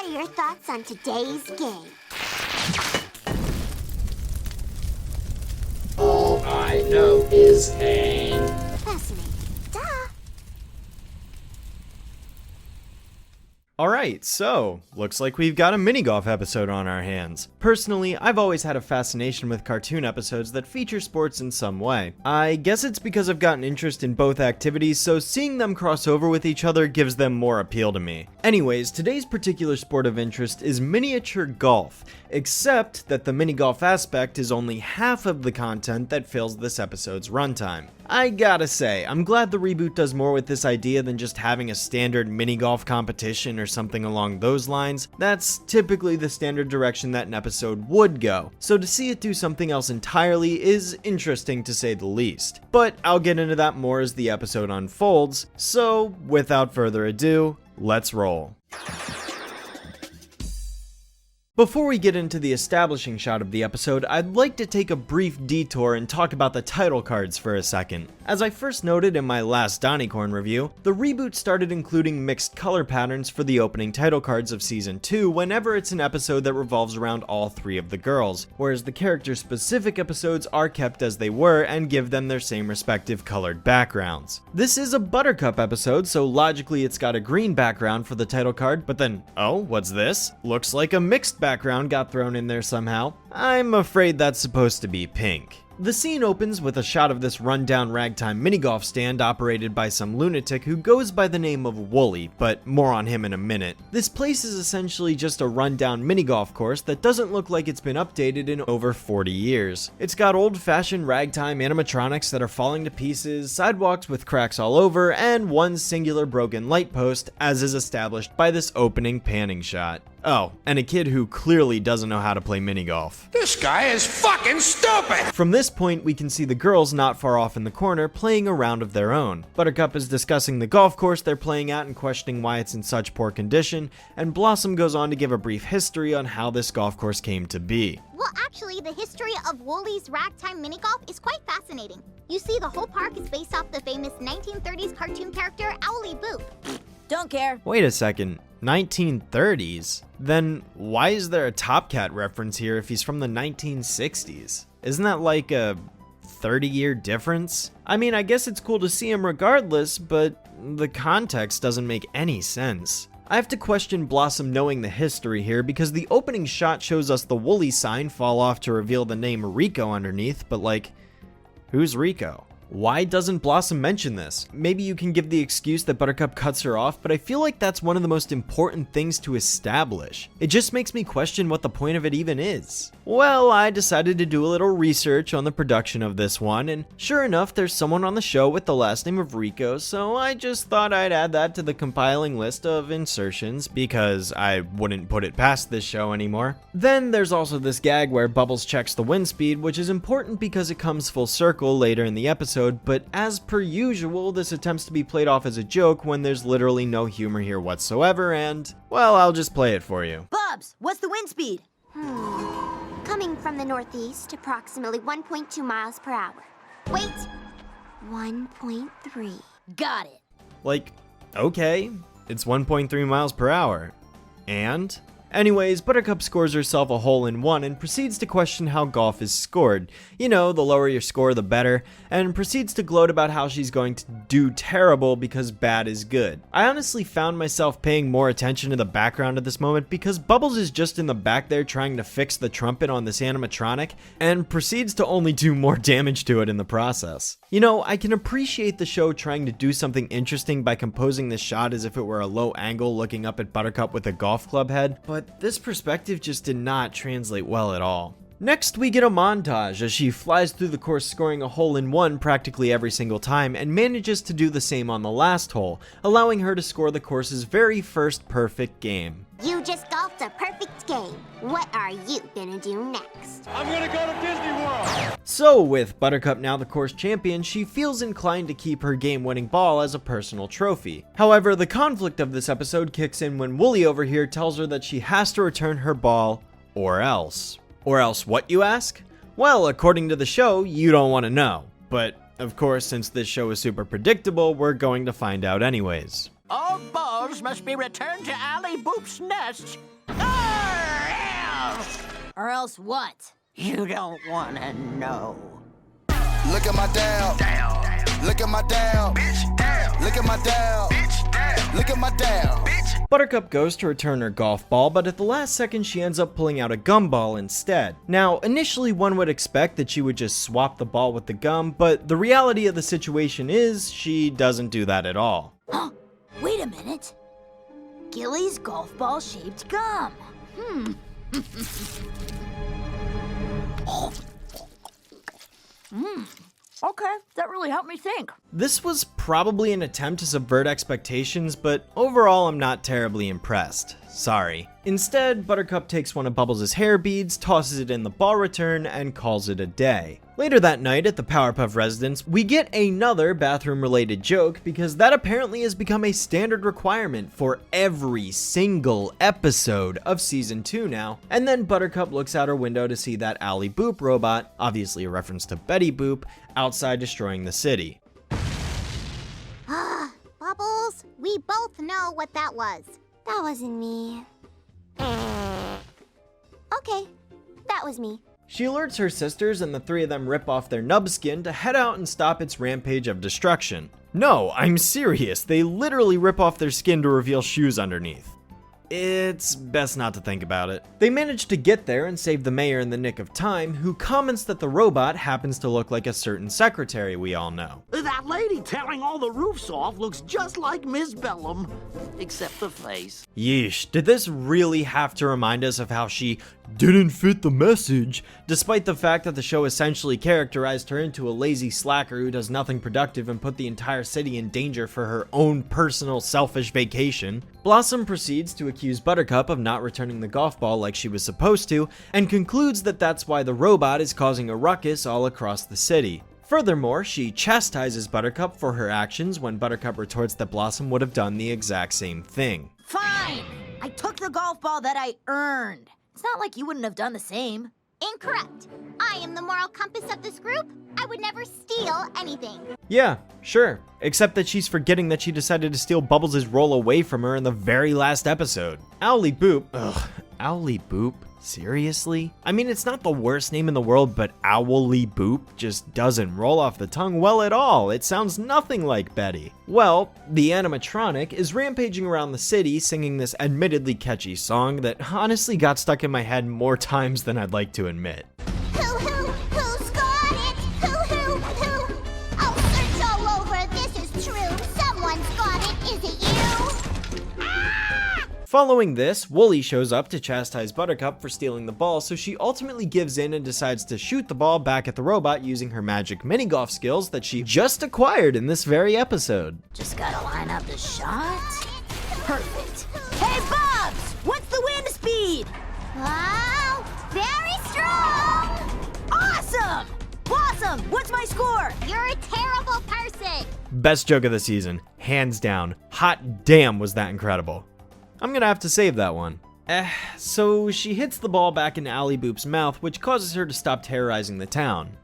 are your thoughts on today's game? All I know is pain. Fascinating. Duh. Alright, so, looks like we've got a mini-golf episode on our hands. Personally, I've always had a fascination with cartoon episodes that feature sports in some way. I guess it's because I've gotten interest in both activities, so seeing them cross over with each other gives them more appeal to me. Anyways, today's particular sport of interest is miniature golf, except that the mini-golf aspect is only half of the content that fills this episode's runtime. I gotta say, I'm glad the reboot does more with this idea than just having a standard mini-golf competition or something along those lines. That's typically the standard direction that an episode would go, so to see it do something else entirely is interesting to say the least. But I'll get into that more as the episode unfolds, so without further ado, let's roll. Before we get into the establishing shot of the episode, I'd like to take a brief detour and talk about the title cards for a second. As I first noted in my last Donnycorn review, the reboot started including mixed color patterns for the opening title cards of Season 2 whenever it's an episode that revolves around all three of the girls, whereas the character-specific episodes are kept as they were and give them their same respective colored backgrounds. This is a Buttercup episode, so logically it's got a green background for the title card, but then, oh, what's this? Looks like a mixed background got thrown in there somehow. I'm afraid that's supposed to be pink. The scene opens with a shot of this rundown ragtime mini-golf stand operated by some lunatic who goes by the name of Wooly, but more on him in a minute. This place is essentially just a rundown mini-golf course that doesn't look like it's been updated in over 40 years. It's got old-fashioned ragtime animatronics that are falling to pieces, sidewalks with cracks all over, and one singular broken light post, as is established by this opening panning shot. Oh, and a kid who clearly doesn't know how to play mini-golf. This guy is fucking stupid! From this point, we can see the girls not far off in the corner playing a round of their own. Buttercup is discussing the golf course they're playing at and questioning why it's in such poor condition, and Blossom goes on to give a brief history on how this golf course came to be. Well, actually, the history of Wooly's ragtime mini-golf is quite fascinating. You see, the whole park is based off the famous 1930s cartoon character Owly Boop. Don't care. Wait a second, 1930s? Then why is there a Top Cat reference here if he's from the 1960s? Isn't that like a 30-year difference? I mean, I guess it's cool to see him regardless, but the context doesn't make any sense. I have to question Blossom knowing the history here because the opening shot shows us the Wooly sign fall off to reveal the name Rico underneath, but like, who's Rico? Why doesn't Blossom mention this? Maybe you can give the excuse that Buttercup cuts her off, but I feel like that's one of the most important things to establish. It just makes me question what the point of it even is. Well, I decided to do a little research on the production of this one, and sure enough, there's someone on the show with the last name of Rico, so I just thought I'd add that to the compiling list of insertions, because I wouldn't put it past this show anymore. Then there's also this gag where Bubbles checks the wind speed, which is important because it comes full circle later in the episode, but as per usual, this attempts to be played off as a joke when there's literally no humor here whatsoever, and, well, I'll just play it for you. Bubs, what's the wind speed? Coming from the northeast, approximately 1.2 miles per hour. Wait, 1.3. Got it. Like, okay, it's 1.3 miles per hour. And? Anyways, Buttercup scores herself a hole-in-one and proceeds to question how golf is scored. You know, the lower your score, the better, and proceeds to gloat about how she's going to do terrible because bad is good. I honestly found myself paying more attention to the background at this moment because Bubbles is just in the back there trying to fix the trumpet on this animatronic and proceeds to only do more damage to it in the process. You know, I can appreciate the show trying to do something interesting by composing this shot as if it were a low angle looking up at Buttercup with a golf club head, but this perspective just did not translate well at all. Next, we get a montage as she flies through the course scoring a hole-in-one practically every single time and manages to do the same on the last hole, allowing her to score the course's very first perfect game. You just golfed a perfect game. What are you gonna do next? I'm gonna go to Disney World! So, with Buttercup now the course champion, she feels inclined to keep her game-winning ball as a personal trophy. However, the conflict of this episode kicks in when Wooly over here tells her that she has to return her ball, or else. Or else what, you ask? Well, according to the show, you don't want to know. But, of course, since this show is super predictable, we're going to find out anyways. All balls must be returned to Alley Boop's nest. Or else what? You don't want to know. Look at my down. Look at my down. Look at my down. Look at my down. Buttercup goes to return her golf ball, but at the last second she ends up pulling out a gumball instead. Now, initially one would expect that she would just swap the ball with the gum, but the reality of the situation is she doesn't do that at all. Wait a minute. Gilly's golf ball shaped gum. Okay, that really helped me think. This was probably an attempt to subvert expectations, but overall I'm not terribly impressed. Sorry. Instead, Buttercup takes one of Bubbles' hair beads, tosses it in the ball return, and calls it a day. Later that night at the Powerpuff residence, we get another bathroom-related joke because that apparently has become a standard requirement for every single episode of Season 2 now. And then Buttercup looks out her window to see that Alley Boop robot, obviously a reference to Betty Boop, outside destroying the city. Bubbles, we both know what that was. That wasn't me. Okay, that was me. She alerts her sisters and the three of them rip off their nub skin to head out and stop its rampage of destruction. No, I'm serious, they literally rip off their skin to reveal shoes underneath. It's best not to think about it. They manage to get there and save the mayor in the nick of time, who comments that the robot happens to look like a certain secretary we all know. That lady tearing all the roofs off looks just like Miss Bellum, except the face. Yeesh, did this really have to remind us of how she didn't fit the message, despite the fact that the show essentially characterized her into a lazy slacker who does nothing productive and put the entire city in danger for her own personal selfish vacation? Blossom proceeds to accuse Buttercup of not returning the golf ball like she was supposed to, and concludes that that's why the robot is causing a ruckus all across the city. Furthermore, she chastises Buttercup for her actions when Buttercup retorts that Blossom would have done the exact same thing. Fine! I took the golf ball that I earned. It's not like you wouldn't have done the same. Incorrect. I am the moral compass of this group. I would never steal anything. Yeah, sure. Except that she's forgetting that she decided to steal Bubbles' role away from her in the very last episode. Owly Boop. Ugh, Owly Boop? Seriously? I mean, it's not the worst name in the world, but Owly Boop just doesn't roll off the tongue well at all. It sounds nothing like Betty. Well, the animatronic is rampaging around the city singing this admittedly catchy song that honestly got stuck in my head more times than I'd like to admit. Who's got it? Who? I'll search all over, this is true. Someone's got it, is it you? Following this, Wooly shows up to chastise Buttercup for stealing the ball, so she ultimately gives in and decides to shoot the ball back at the robot using her magic mini-golf skills that she just acquired in this very episode. Just gotta line up the shot. Perfect. Hey, Bubs! What's the wind speed? Wow, very strong! Awesome! Blossom, what's my score? You're a terrible person. Best joke of the season, hands down. Hot damn was that incredible. I'm gonna have to save that one. So she hits the ball back in Alley Boop's mouth, which causes her to stop terrorizing the town.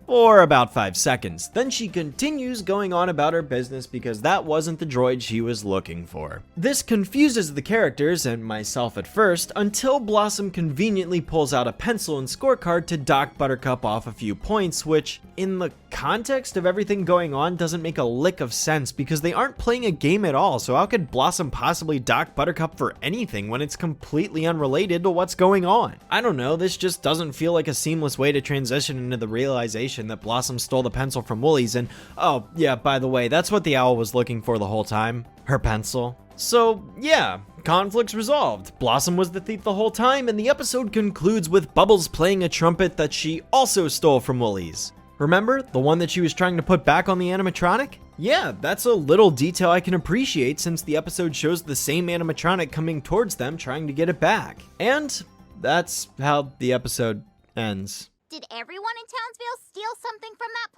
For about 5 seconds. Then she continues going on about her business because that wasn't the droid she was looking for. This confuses the characters, and myself at first, until Blossom conveniently pulls out a pencil and scorecard to dock Buttercup off a few points, which, in the context of everything going on, doesn't make a lick of sense because they aren't playing a game at all, so how could Blossom possibly dock Buttercup for anything when it's completely unrelated to what's going on? I don't know, this just doesn't feel like a seamless way to transition into the realization that Blossom stole the pencil from Woolly's, and oh yeah, by the way, that's what the owl was looking for the whole time, her pencil. So yeah, conflicts resolved. Blossom was the thief the whole time, and the episode concludes with Bubbles playing a trumpet that she also stole from Woolly's. Remember, the one that she was trying to put back on the animatronic? Yeah, that's a little detail I can appreciate since the episode shows the same animatronic coming towards them trying to get it back. And that's how the episode ends. Did everyone in Townsville steal something from that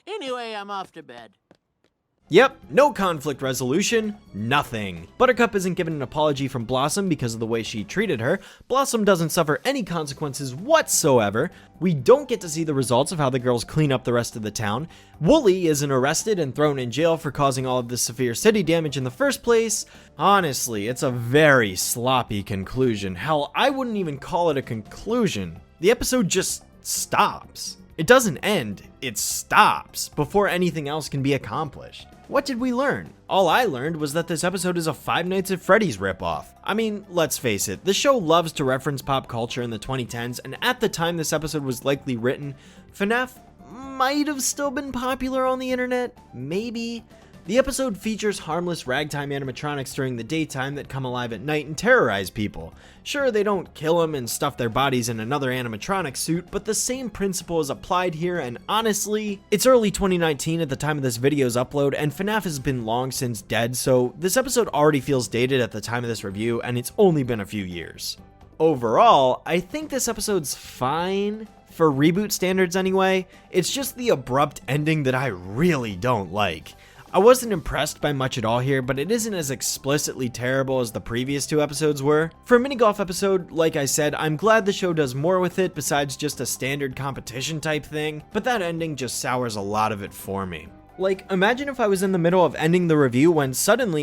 Anyway, I'm off to bed. Yep, no conflict resolution, nothing. Buttercup isn't given an apology from Blossom because of the way she treated her. Blossom doesn't suffer any consequences whatsoever. We don't get to see the results of how the girls clean up the rest of the town. Wooly isn't arrested and thrown in jail for causing all of this severe city damage in the first place. Honestly, it's a very sloppy conclusion. Hell, I wouldn't even call it a conclusion. The episode just stops. It doesn't end, it stops before anything else can be accomplished. What did we learn? All I learned was that this episode is a Five Nights at Freddy's ripoff. I mean, let's face it, the show loves to reference pop culture in the 2010s, and at the time this episode was likely written, FNAF might have still been popular on the internet, maybe. The episode features harmless ragtime animatronics during the daytime that come alive at night and terrorize people. Sure, they don't kill them and stuff their bodies in another animatronic suit, but the same principle is applied here, and honestly, it's early 2019 at the time of this video's upload, and FNAF has been long since dead, so this episode already feels dated at the time of this review, and it's only been a few years. Overall, I think this episode's fine. For reboot standards anyway. It's just the abrupt ending that I really don't like. I wasn't impressed by much at all here, but it isn't as explicitly terrible as the previous two episodes were. For a mini golf episode, like I said, I'm glad the show does more with it besides just a standard competition type thing, but that ending just sours a lot of it for me. Like, imagine if I was in the middle of ending the review when suddenly